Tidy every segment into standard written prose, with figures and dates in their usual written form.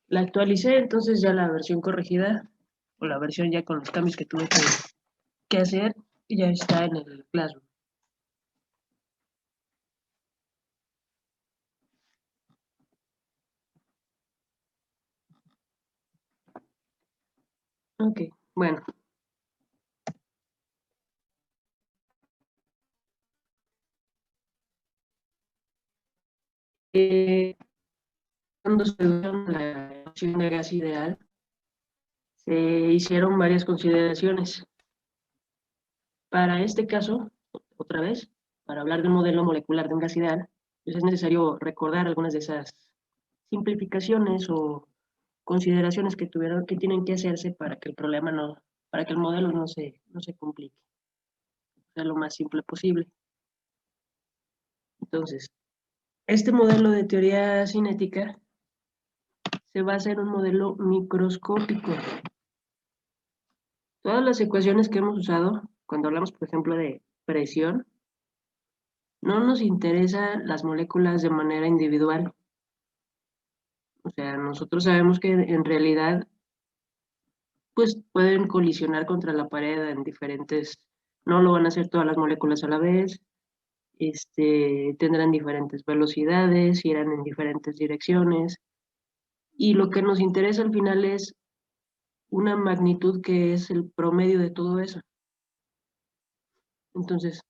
La actualicé, entonces ya la versión corregida, o la versión ya con los cambios que tuve que hacer, ya está en el Classroom. Ok, bueno. Cuando se dio la ecuación de gas ideal, se hicieron varias consideraciones. Para este caso, otra vez, para hablar de un modelo molecular de un gas ideal, pues es necesario recordar algunas de esas simplificaciones o consideraciones que tienen que hacerse para que el problema no, para que el modelo no se complique, sea lo más simple posible. Entonces, este modelo de teoría cinética se basa en un modelo microscópico. Todas las ecuaciones que hemos usado, cuando hablamos, por ejemplo, de presión, no nos interesan las moléculas de manera individual. O sea, nosotros sabemos que en realidad, pues pueden colisionar contra la pared en diferentes, no lo van a hacer todas las moléculas a la vez, tendrán diferentes velocidades, irán en diferentes direcciones, y lo que nos interesa al final es una magnitud que es el promedio de todo eso. Entonces,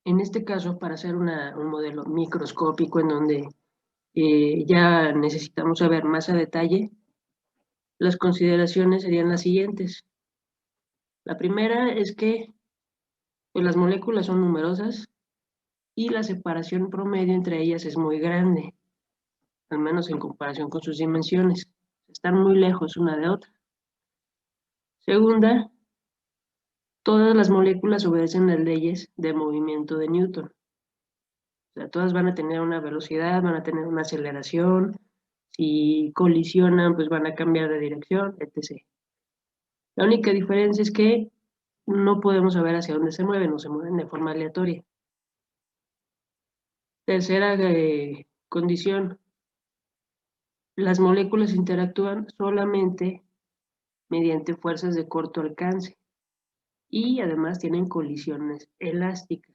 en este caso, para hacer un modelo microscópico en donde ya necesitamos saber más a detalle, las consideraciones serían las siguientes. La primera es que pues, las moléculas son numerosas y la separación promedio entre ellas es muy grande, al menos en comparación con sus dimensiones. Están muy lejos una de otra. Segunda, todas las moléculas obedecen las leyes de movimiento de Newton. O sea, todas van a tener una velocidad, van a tener una aceleración, si colisionan, pues van a cambiar de dirección, etc. La única diferencia es que no podemos saber hacia dónde se mueven o se mueven de forma aleatoria. Tercera condición, las moléculas interactúan solamente mediante fuerzas de corto alcance y además tienen colisiones elásticas.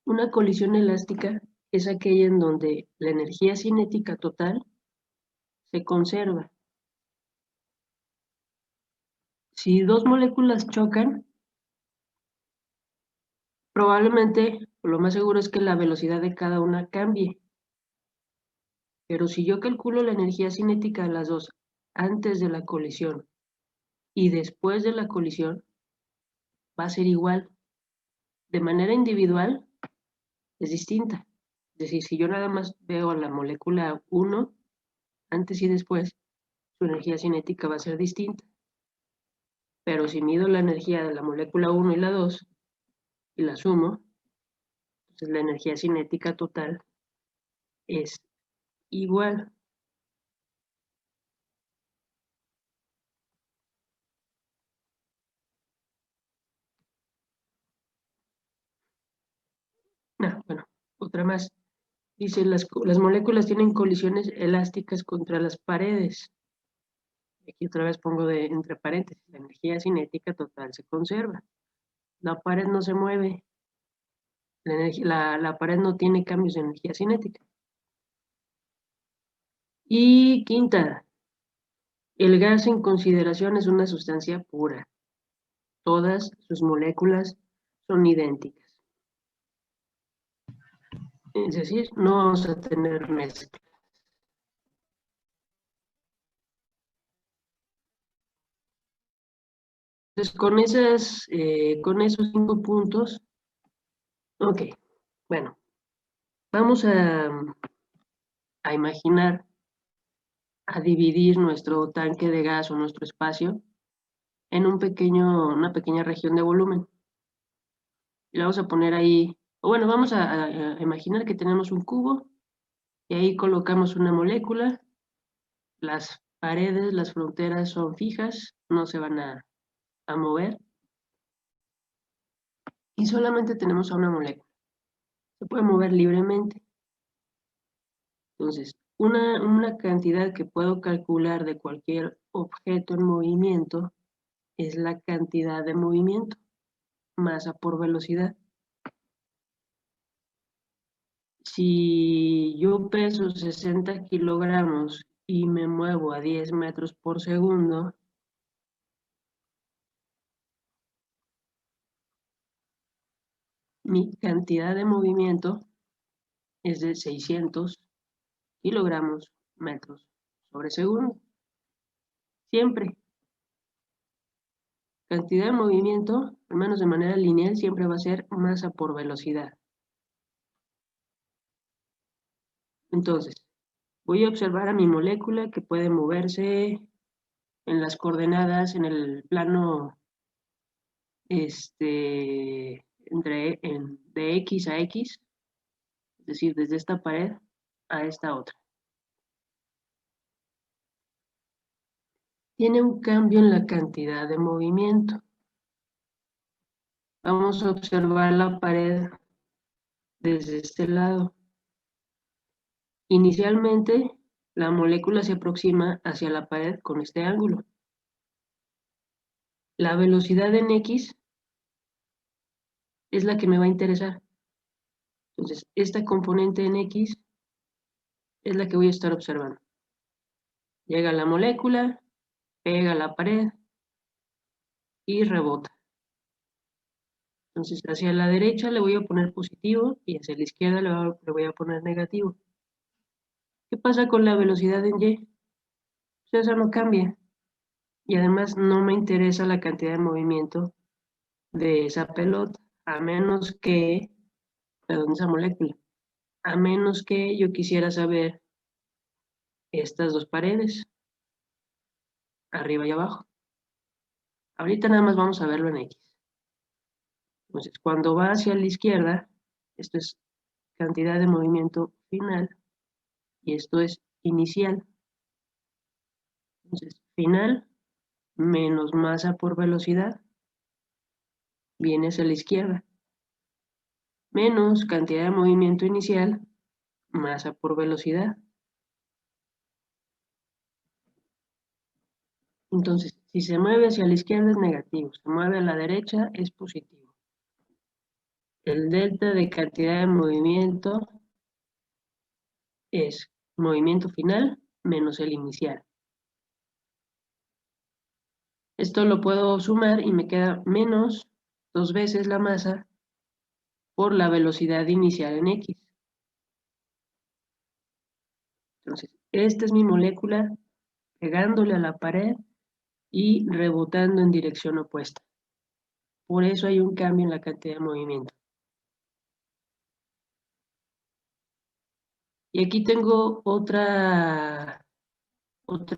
Una colisión elástica es aquella en donde la energía cinética total se conserva. Si dos moléculas chocan, probablemente, lo más seguro es que la velocidad de cada una cambie. Pero si yo calculo la energía cinética de las dos antes de la colisión y después de la colisión, va a ser igual. De manera individual, es distinta. Es decir, si yo nada más veo a la molécula 1, antes y después, su energía cinética va a ser distinta. Pero si mido la energía de la molécula 1 y la 2 y la sumo, entonces la energía cinética total es igual. Bueno, otra más. Dice, las moléculas tienen colisiones elásticas contra las paredes. Aquí otra vez pongo entre paréntesis, la energía cinética total se conserva. La pared no se mueve, la pared no tiene cambios de energía cinética. Y quinta, el gas en consideración es una sustancia pura. Todas sus moléculas son idénticas. Es decir, no vamos a tener mezcla. Entonces, con esos 5 puntos, ok, bueno, vamos a imaginar, a dividir nuestro tanque de gas o nuestro espacio en una pequeña región de volumen. Y le vamos a poner ahí, o bueno, vamos a imaginar que tenemos un cubo y ahí colocamos una molécula, las paredes, las fronteras son fijas, no se van a mover, y solamente tenemos a una molécula. Se puede mover libremente. Entonces, Una cantidad que puedo calcular de cualquier objeto en movimiento es la cantidad de movimiento, masa por velocidad. Si yo peso 60 kilogramos y me muevo a 10 metros por segundo, mi cantidad de movimiento es de 600 kilogramos metros sobre segundo. Siempre. Cantidad de movimiento, al menos de manera lineal, siempre va a ser masa por velocidad. Entonces, voy a observar a mi molécula que puede moverse en las coordenadas, en el plano de X a X, es decir, desde esta pared a esta otra. Tiene un cambio en la cantidad de movimiento. Vamos a observar la pared desde este lado. Inicialmente, la molécula se aproxima hacia la pared con este ángulo. La velocidad en X es la que me va a interesar. Entonces, esta componente en X es la que voy a estar observando. Llega la molécula, pega a la pared y rebota. Entonces, hacia la derecha le voy a poner positivo y hacia la izquierda le voy a poner negativo. ¿Qué pasa con la velocidad en Y? Pues eso no cambia. Y además no me interesa la cantidad de movimiento de esa pelota, a menos que, perdón, esa molécula, a menos que yo quisiera saber estas dos paredes, arriba y abajo. Ahorita nada más vamos a verlo en X. Entonces, cuando va hacia la izquierda, esto es cantidad de movimiento final y esto es inicial. Entonces, final menos masa por velocidad viene hacia la izquierda, menos cantidad de movimiento inicial, masa por velocidad. Entonces, si se mueve hacia la izquierda es negativo, se mueve a la derecha es positivo. El delta de cantidad de movimiento es movimiento final menos el inicial. Esto lo puedo sumar y me queda menos 2 veces la masa por la velocidad inicial en X. Entonces, esta es mi molécula pegándole a la pared y rebotando en dirección opuesta. Por eso hay un cambio en la cantidad de movimiento. Y aquí tengo otra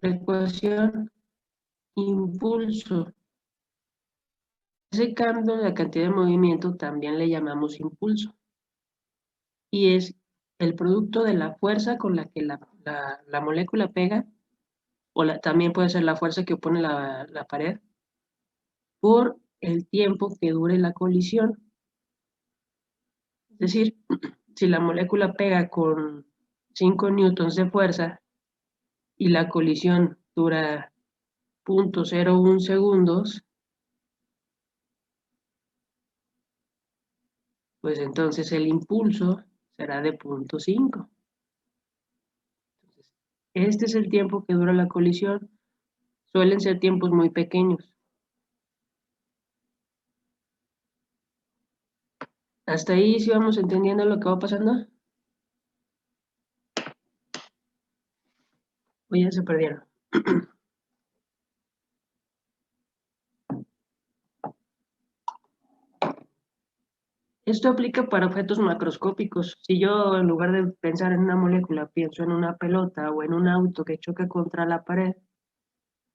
ecuación, impulso. Ese cambio en la cantidad de movimiento también le llamamos impulso. Y es el producto de la fuerza con la que la molécula pega, o también puede ser la fuerza que opone la pared, por el tiempo que dure la colisión. Es decir, si la molécula pega con 5 newtons de fuerza y la colisión dura 0.01 segundos, pues entonces el impulso será de 0.5. Este es el tiempo que dura la colisión. Suelen ser tiempos muy pequeños. Hasta ahí sí vamos entendiendo lo que va pasando. O ya se perdieron. Esto aplica para objetos macroscópicos. Si yo en lugar de pensar en una molécula pienso en una pelota o en un auto que choca contra la pared,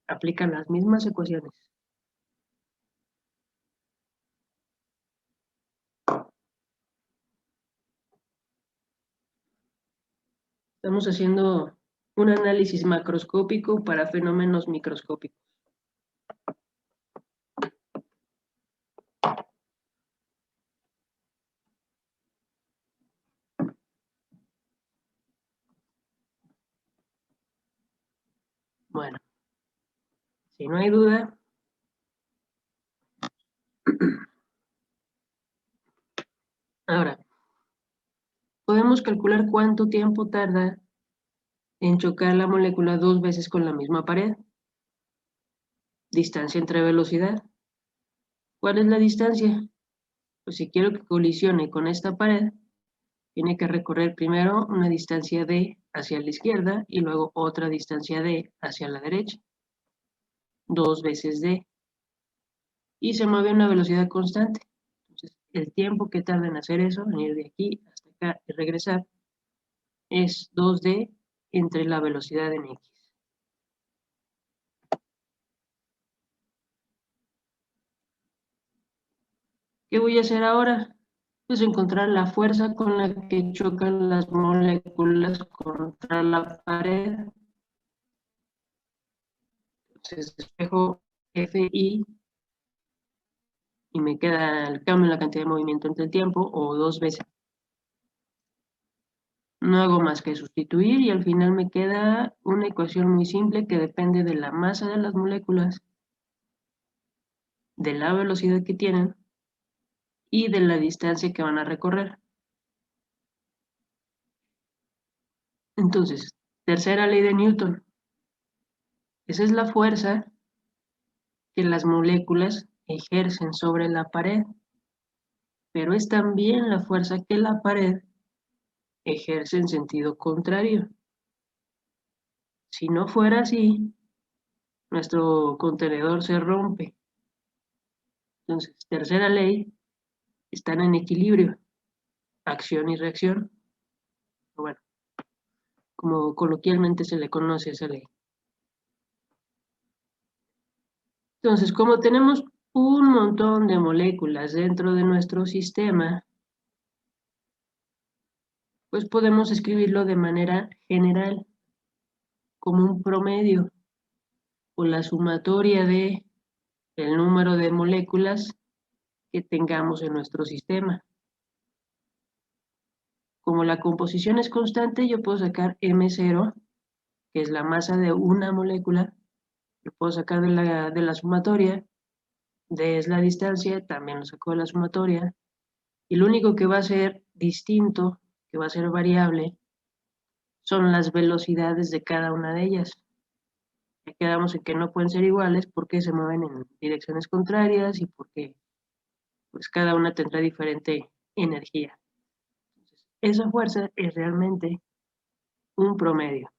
aplican las mismas ecuaciones. Estamos haciendo un análisis macroscópico para fenómenos microscópicos. Si no hay duda, ahora, podemos calcular cuánto tiempo tarda en chocar la molécula 2 veces con la misma pared. Distancia entre velocidad. ¿Cuál es la distancia? Pues si quiero que colisione con esta pared, tiene que recorrer primero una distancia d hacia la izquierda y luego otra distancia d hacia la derecha. 2 veces d. Y se mueve a una velocidad constante. Entonces, el tiempo que tarda en hacer eso, en ir de aquí hasta acá y regresar, es 2d entre la velocidad en x. ¿Qué voy a hacer ahora? Pues encontrar la fuerza con la que chocan las moléculas contra la pared. Entonces despejo Fi y me queda el cambio en la cantidad de movimiento entre el tiempo o 2 veces. No hago más que sustituir y al final me queda una ecuación muy simple que depende de la masa de las moléculas, de la velocidad que tienen y de la distancia que van a recorrer. Entonces, tercera ley de Newton. Esa es la fuerza que las moléculas ejercen sobre la pared, pero es también la fuerza que la pared ejerce en sentido contrario. Si no fuera así, nuestro contenedor se rompe. Entonces, tercera ley, están en equilibrio, acción y reacción. Bueno, como coloquialmente se le conoce a esa ley. Entonces, como tenemos un montón de moléculas dentro de nuestro sistema, pues podemos escribirlo de manera general, como un promedio, o la sumatoria de el número de moléculas que tengamos en nuestro sistema. Como la composición es constante, yo puedo sacar M0, que es la masa de una molécula, lo puedo sacar de la sumatoria, D es la distancia, también lo saco de la sumatoria, y lo único que va a ser distinto, que va a ser variable, son las velocidades de cada una de ellas. Ya quedamos en que no pueden ser iguales porque se mueven en direcciones contrarias y porque pues cada una tendrá diferente energía. Entonces, esa fuerza es realmente un promedio.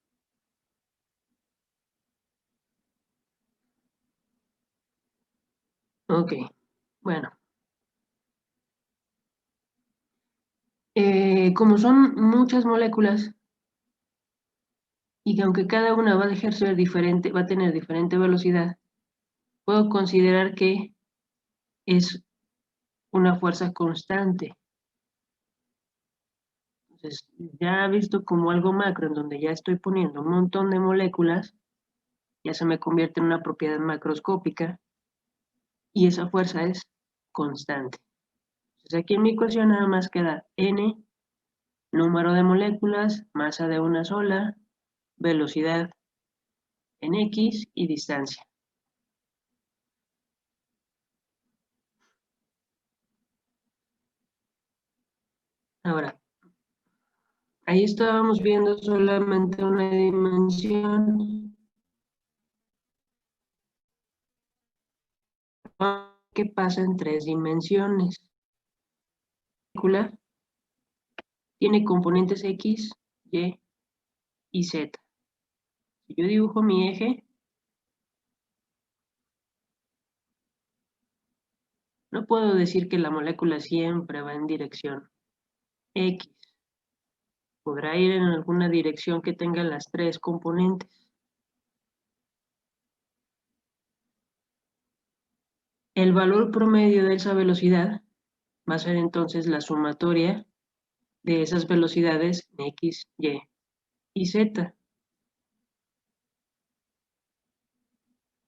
Ok, bueno. Como son muchas moléculas y que aunque cada una va a ejercer diferente, va a tener diferente velocidad, puedo considerar que es una fuerza constante. Entonces, ya visto como algo macro en donde ya estoy poniendo un montón de moléculas, ya se me convierte en una propiedad macroscópica y esa fuerza es constante. Entonces, aquí en mi ecuación nada más queda n, número de moléculas, masa de una sola, velocidad en x y distancia. Ahora, ahí estábamos viendo solamente una dimensión. ¿Qué pasa en 3 dimensiones? La molécula tiene componentes X, Y y Z. Si yo dibujo mi eje, no puedo decir que la molécula siempre va en dirección X. Podrá ir en alguna dirección que tenga las 3 componentes. El valor promedio de esa velocidad va a ser entonces la sumatoria de esas velocidades en X, Y y Z.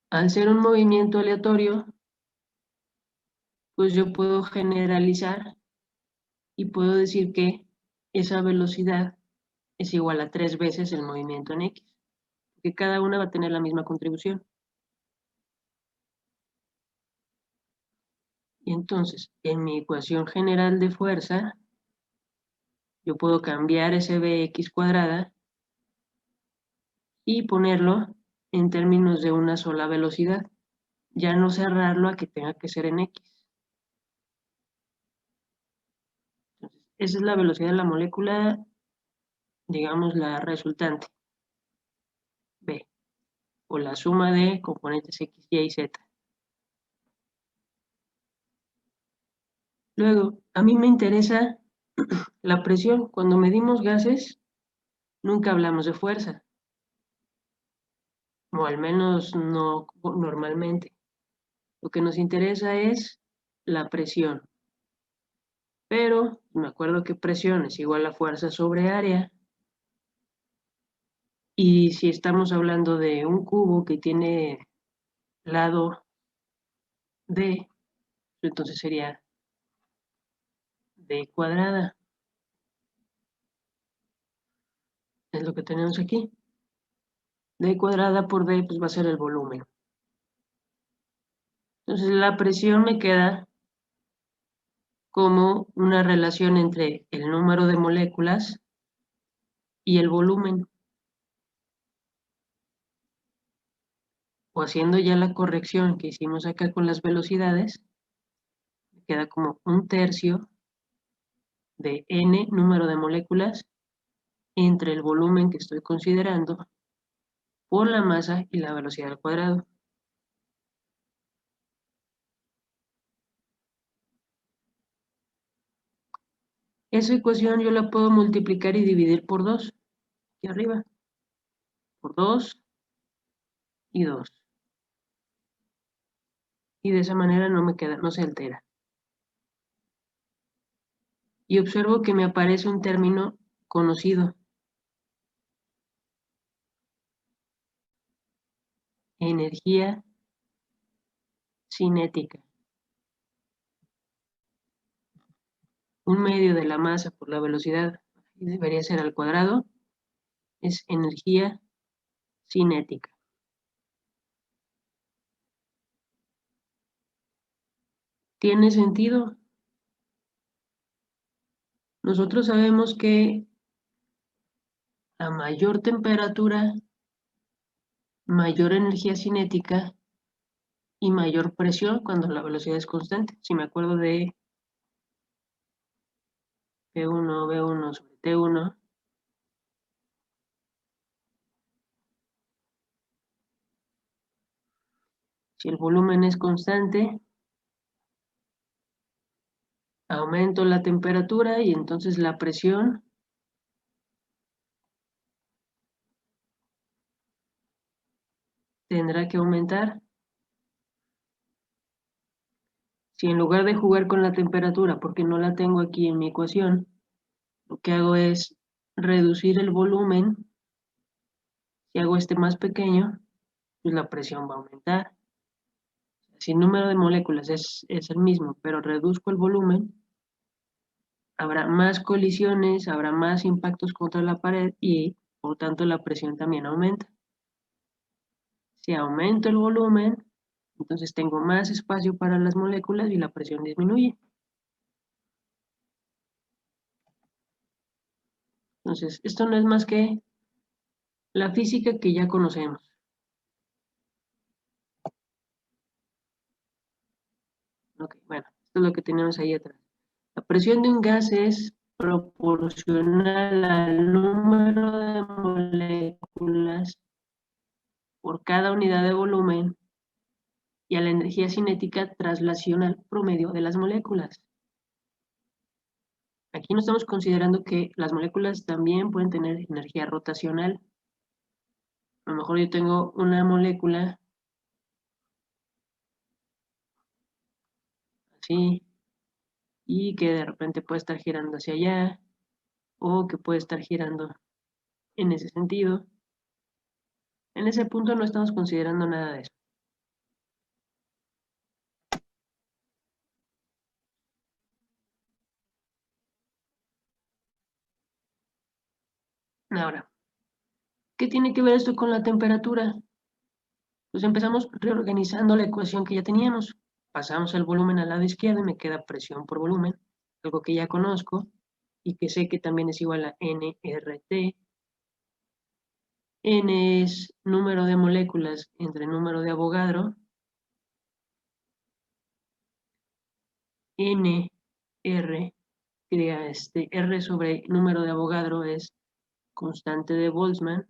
Al ser un movimiento aleatorio, pues yo puedo generalizar y puedo decir que esa velocidad es igual a 3 veces el movimiento en X, porque cada una va a tener la misma contribución. Y entonces, en mi ecuación general de fuerza, yo puedo cambiar ese Bx cuadrada y ponerlo en términos de una sola velocidad, ya no cerrarlo a que tenga que ser en x. Entonces, esa es la velocidad de la molécula, digamos la resultante, B, o la suma de componentes x, y y z. Luego, a mí me interesa la presión. Cuando medimos gases, nunca hablamos de fuerza, o al menos no normalmente. Lo que nos interesa es la presión. Pero me acuerdo que presión es igual a fuerza sobre área. Y si estamos hablando de un cubo que tiene lado D, entonces sería D cuadrada. Es lo que tenemos aquí. D cuadrada por D pues va a ser el volumen. Entonces la presión me queda como una relación entre el número de moléculas y el volumen. O haciendo ya la corrección que hicimos acá con las velocidades, me queda como un tercio de n número de moléculas entre el volumen que estoy considerando por la masa y la velocidad al cuadrado. Esa ecuación yo la puedo multiplicar y dividir por 2, aquí arriba, por 2 y 2. Y de esa manera no se altera. Y observo que me aparece un término conocido, energía cinética. Un medio de la masa por la velocidad, y debería ser al cuadrado, es energía cinética. ¿Tiene sentido? Nosotros sabemos que a mayor temperatura, mayor energía cinética y mayor presión cuando la velocidad es constante. Si me acuerdo de P1, V1 sobre T1, si el volumen es constante, aumento la temperatura y entonces la presión tendrá que aumentar. Si en lugar de jugar con la temperatura, porque no la tengo aquí en mi ecuación, lo que hago es reducir el volumen, si hago este más pequeño, pues la presión va a aumentar. Si el número de moléculas es el mismo, pero reduzco el volumen, habrá más colisiones, habrá más impactos contra la pared y por tanto la presión también aumenta. Si aumento el volumen, entonces tengo más espacio para las moléculas y la presión disminuye. Entonces, esto no es más que la física que ya conocemos. Ok, bueno, esto es lo que tenemos ahí atrás. La presión de un gas es proporcional al número de moléculas por cada unidad de volumen y a la energía cinética traslacional promedio de las moléculas. Aquí no estamos considerando que las moléculas también pueden tener energía rotacional. A lo mejor yo tengo una molécula así y que de repente puede estar girando hacia allá o que puede estar girando en ese sentido. En ese punto no estamos considerando nada de eso. Ahora, ¿qué tiene que ver esto con la temperatura? Pues empezamos reorganizando la ecuación que ya teníamos. pasamos el volumen al lado izquierdo y me queda presión por volumen, algo que ya conozco y que sé que también es igual a nRT. N es número de moléculas entre número de Avogadro. N, R, que diga R sobre número de Avogadro es constante de Boltzmann.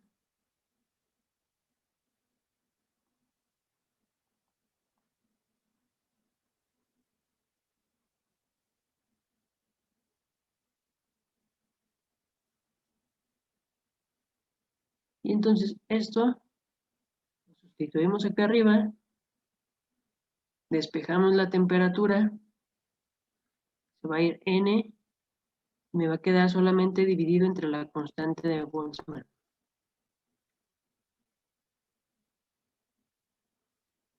Y entonces esto lo sustituimos acá arriba, despejamos la temperatura, se va a ir N, y me va a quedar solamente dividido entre la constante de Boltzmann.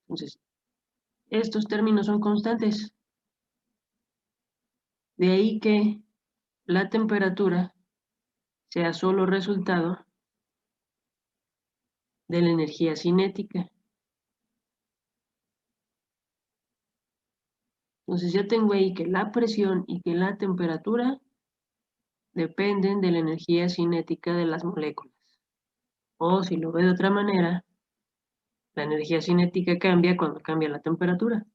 Entonces, estos términos son constantes. De ahí que la temperatura sea solo resultado de la energía cinética. Entonces ya tengo ahí que la presión y que la temperatura dependen de la energía cinética de las moléculas. O si lo veo de otra manera, la energía cinética cambia cuando cambia la temperatura.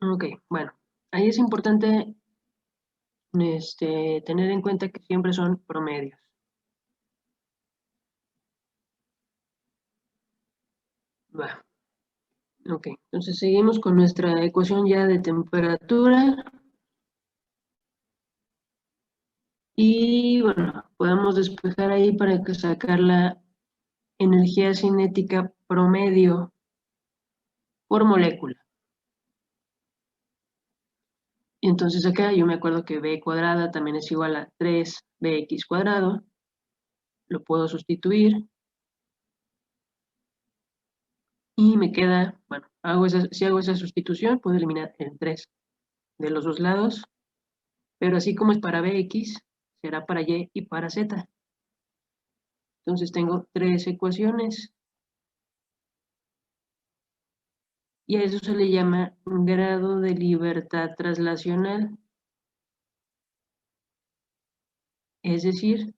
Ok, bueno, ahí es importante tener en cuenta que siempre son promedios. Va. Ok, entonces seguimos con nuestra ecuación ya de temperatura. Y bueno, podemos despejar ahí para que sacar la energía cinética promedio por molécula. Y entonces acá yo me acuerdo que b cuadrada también es igual a 3bx cuadrado. Lo puedo sustituir. Y me queda, bueno, si hago esa sustitución, puedo eliminar el 3 de los dos lados. Pero así como es para bx, será para y y para z. Entonces tengo tres ecuaciones. Y a eso se le llama grado de libertad traslacional. Es decir,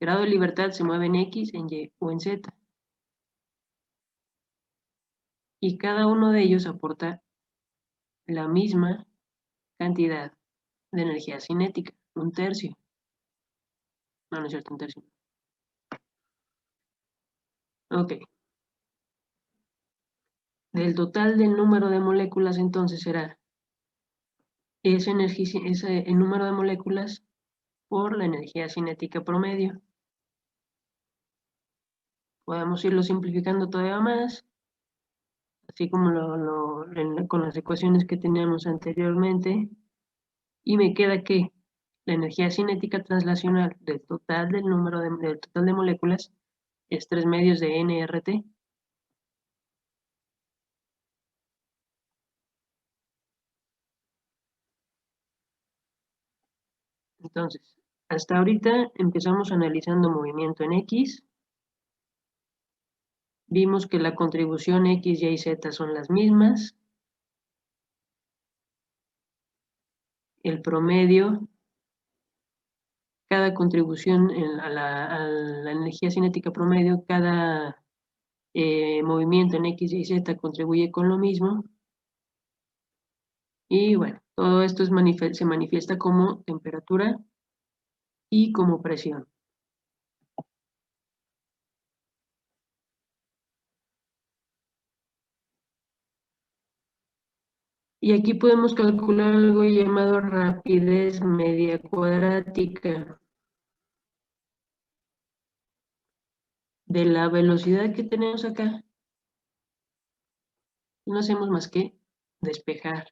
grado de libertad se mueve en X, en Y o en Z. Y cada uno de ellos aporta la misma cantidad de energía cinética, un tercio. No, no es cierto, un tercio. Ok. Del total del número de moléculas entonces será el número de moléculas por la energía cinética promedio. Podemos irlo simplificando todavía más, así como con las ecuaciones que teníamos anteriormente. Y me queda que la energía cinética translacional del total del total de moléculas es 3 medios de nRT. Entonces, hasta ahorita empezamos analizando movimiento en X. Vimos que la contribución X, Y y Z son las mismas. El promedio, cada contribución a la energía cinética promedio, cada movimiento en X, Y, Z contribuye con lo mismo. Y bueno, todo esto se manifiesta como temperatura y como presión. Y aquí podemos calcular algo llamado rapidez media cuadrática de la velocidad que tenemos acá. No hacemos más que despejar.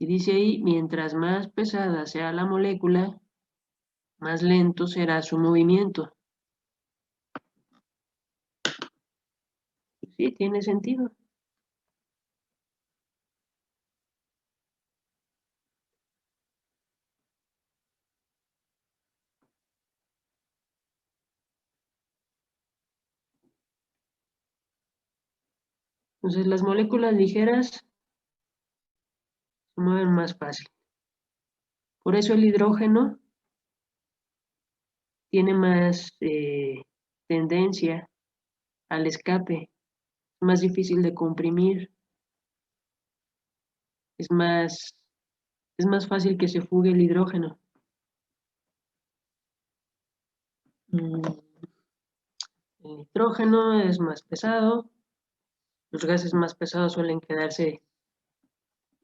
Y dice ahí, mientras más pesada sea la molécula, más lento será su movimiento. Sí, tiene sentido. Entonces las moléculas ligeras se mueven más fácil. Por eso el hidrógeno tiene más tendencia al escape, es más difícil de comprimir, es más fácil que se fugue el hidrógeno. El nitrógeno es más pesado, los gases más pesados suelen quedarse,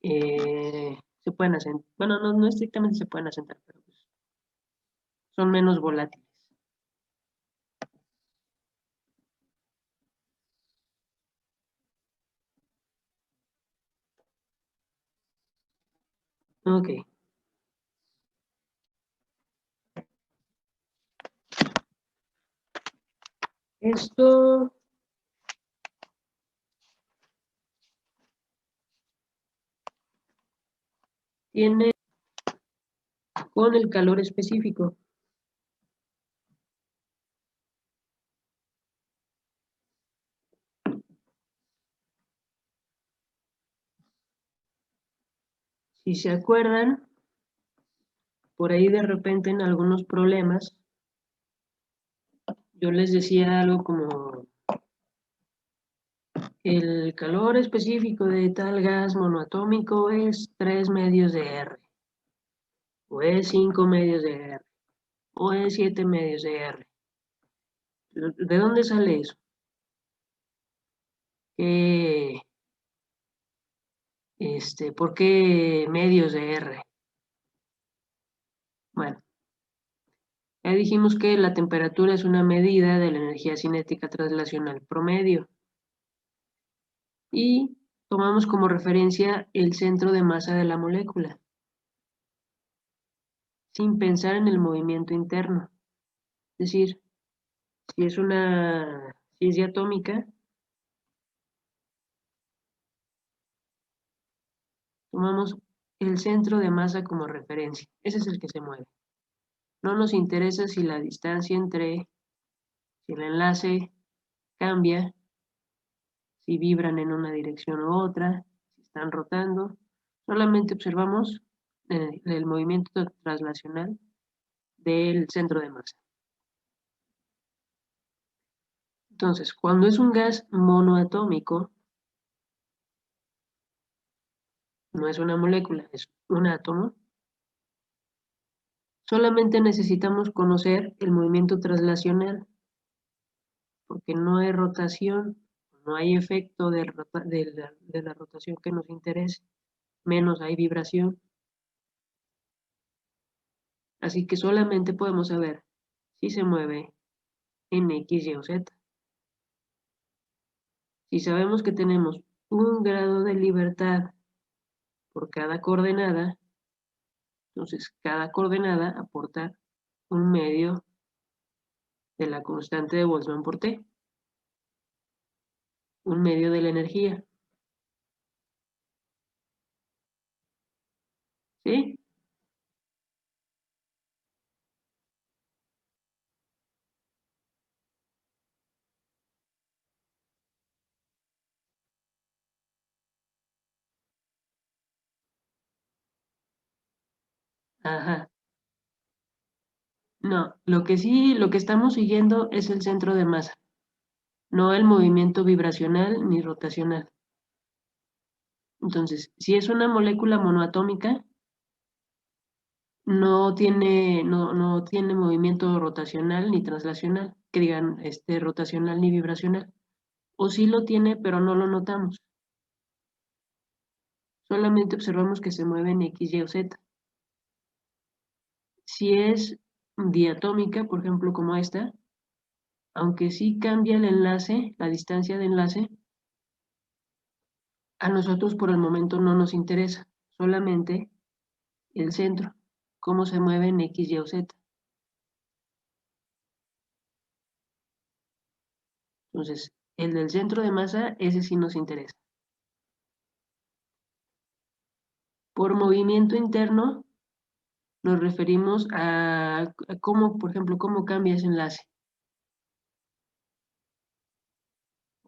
se pueden asentar, bueno, no estrictamente se pueden asentar, pero pues son menos volátiles. Ok. Esto tiene con el calor específico. Si se acuerdan, por ahí de repente en algunos problemas, yo les decía algo como el calor específico de tal gas monoatómico es 3 medios de R, o es 5 medios de R, o es 7 medios de R. ¿De dónde sale eso? ¿Qué, ¿Por qué medios de R? Bueno, ya dijimos que la temperatura es una medida de la energía cinética translacional promedio y tomamos como referencia el centro de masa de la molécula, sin pensar en el movimiento interno. Es decir, si es diatómica, tomamos el centro de masa como referencia. Ese es el que se mueve. No nos interesa si la distancia si el enlace cambia, si vibran en una dirección u otra, si están rotando. Solamente observamos el movimiento translacional del centro de masa. Entonces, cuando es un gas monoatómico, no es una molécula, es un átomo, solamente necesitamos conocer el movimiento translacional, porque no hay rotación, no hay efecto de la rotación que nos interese, menos hay vibración. Así que solamente podemos saber si se mueve en X, Y o Z. Si sabemos que tenemos un grado de libertad por cada coordenada, entonces cada coordenada aporta un medio de la constante de Boltzmann por T, un medio de la energía. ¿Sí? Ajá. No, lo que estamos siguiendo es el centro de masa, no el movimiento vibracional ni rotacional. Entonces, si es una molécula monoatómica, no tiene movimiento rotacional ni translacional, que digan rotacional ni vibracional. O sí lo tiene, pero no lo notamos. Solamente observamos que se mueve en X, Y o Z. Si es diatómica, por ejemplo, como esta, aunque sí cambia el enlace, la distancia de enlace, a nosotros por el momento no nos interesa, solamente el centro, cómo se mueve en X, Y o Z. Entonces, el del centro de masa, ese sí nos interesa. Por movimiento interno nos referimos a cómo, por ejemplo, cómo cambia ese enlace.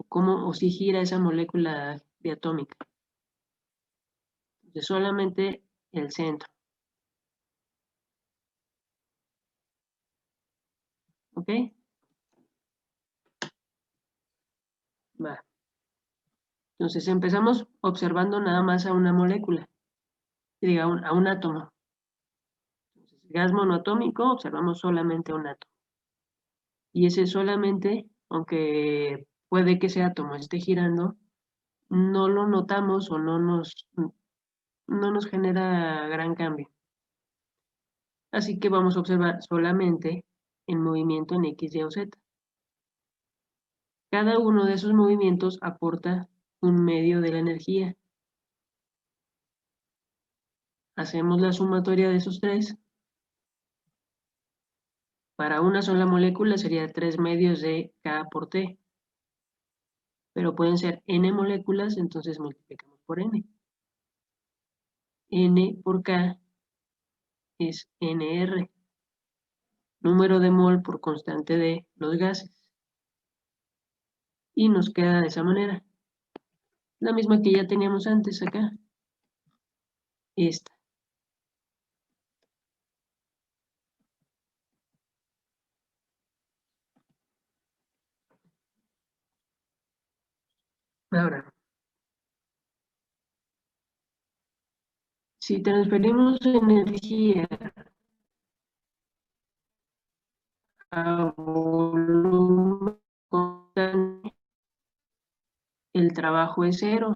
cómo o si gira esa molécula diatómica. Entonces, solamente el centro. ¿Ok? Va. Entonces empezamos observando nada más a una molécula, diga, a un átomo. Entonces, gas monoatómico, observamos solamente un átomo. Y ese solamente, aunque puede que ese átomo esté girando, no lo notamos o no nos genera gran cambio. Así que vamos a observar solamente el movimiento en X, Y o Z. Cada uno de esos movimientos aporta un medio de la energía. Hacemos la sumatoria de esos tres. Para una sola molécula sería 3 medios de K por T. Pero pueden ser N moléculas, entonces multiplicamos por N. N por K es NR. Número de mol por constante de los gases. Y nos queda de esa manera. La misma que ya teníamos antes acá. Esta. Ahora, si transferimos energía a volumen constante, el trabajo es cero.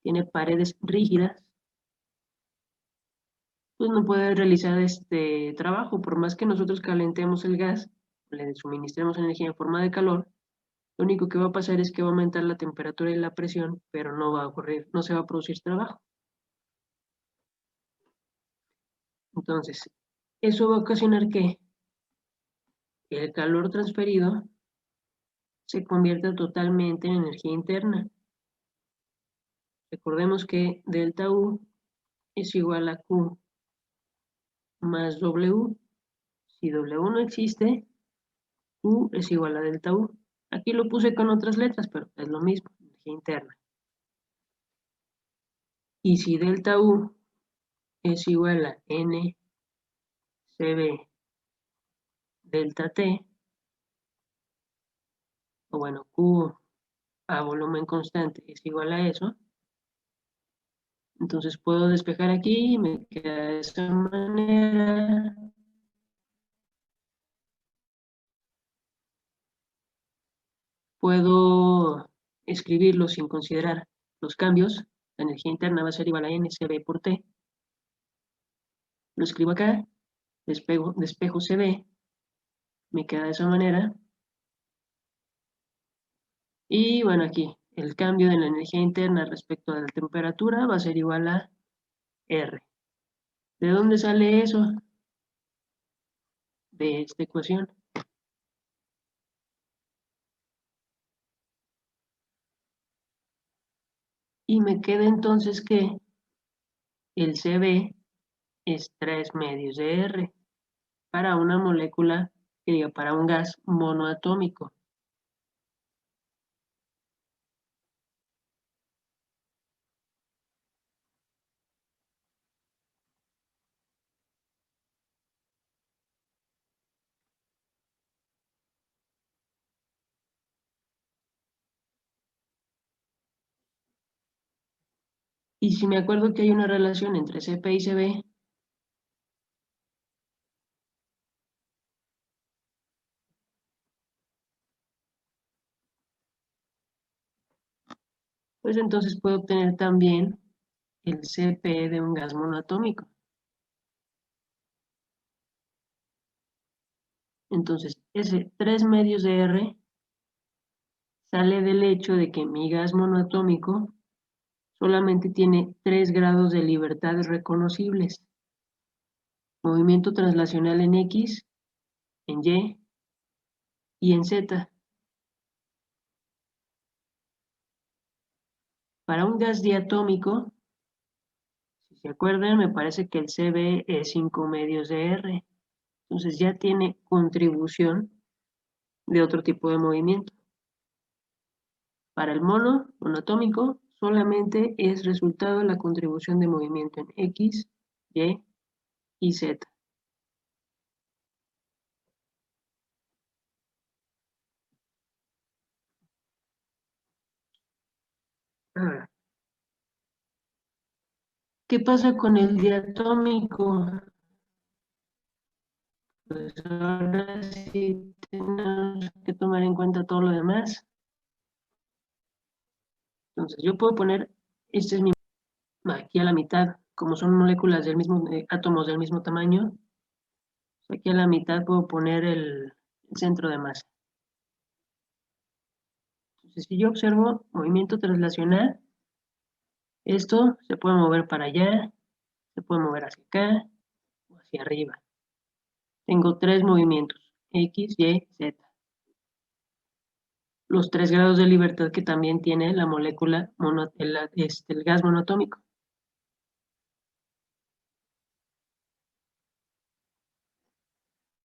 Tiene paredes rígidas, pues no puede realizar este trabajo. Por más que nosotros calentemos el gas, le suministremos energía en forma de calor, lo único que va a pasar es que va a aumentar la temperatura y la presión, pero no va a ocurrir, no se va a producir trabajo. Entonces, eso va a ocasionar que el calor transferido se convierta totalmente en energía interna. Recordemos que delta U es igual a Q más W. Si W no existe, Q es igual a delta U. Aquí lo puse con otras letras, pero es lo mismo, energía interna. Y si delta U es igual a N CB delta T, o bueno, Q a volumen constante es igual a eso, entonces puedo despejar aquí y me queda de esa manera. Puedo escribirlo sin considerar los cambios. La energía interna va a ser igual a NCB por T. Lo escribo acá, despejo CB, me queda de esa manera. Y bueno, aquí el cambio de la energía interna respecto a la temperatura va a ser igual a R. ¿De dónde sale eso? De esta ecuación. Y me queda entonces que el CB es 3 medios de R para una molécula, que diga, para un gas monoatómico. Y si me acuerdo que hay una relación entre CP y CB, pues entonces puedo obtener también el CP de un gas monoatómico. Entonces, ese 3 medios de R sale del hecho de que mi gas monoatómico solamente tiene 3 grados de libertad reconocibles. Movimiento translacional en X, en Y en Z. Para un gas diatómico, si se acuerdan, me parece que el CB es 5 medios de R. Entonces ya tiene contribución de otro tipo de movimiento. Para el monoatómico, solamente es resultado de la contribución de movimiento en X, Y y Z. Ah, ¿qué pasa con el diatómico? Pues ahora sí tenemos que tomar en cuenta todo lo demás. Entonces yo puedo poner, este es mi, aquí a la mitad, como son moléculas del mismo, átomos del mismo tamaño, aquí a la mitad puedo poner el centro de masa. Entonces si yo observo movimiento translacional, esto se puede mover para allá, se puede mover hacia acá o hacia arriba. Tengo tres movimientos, X, Y, Z. Los 3 grados de libertad que también tiene la molécula, el gas monoatómico.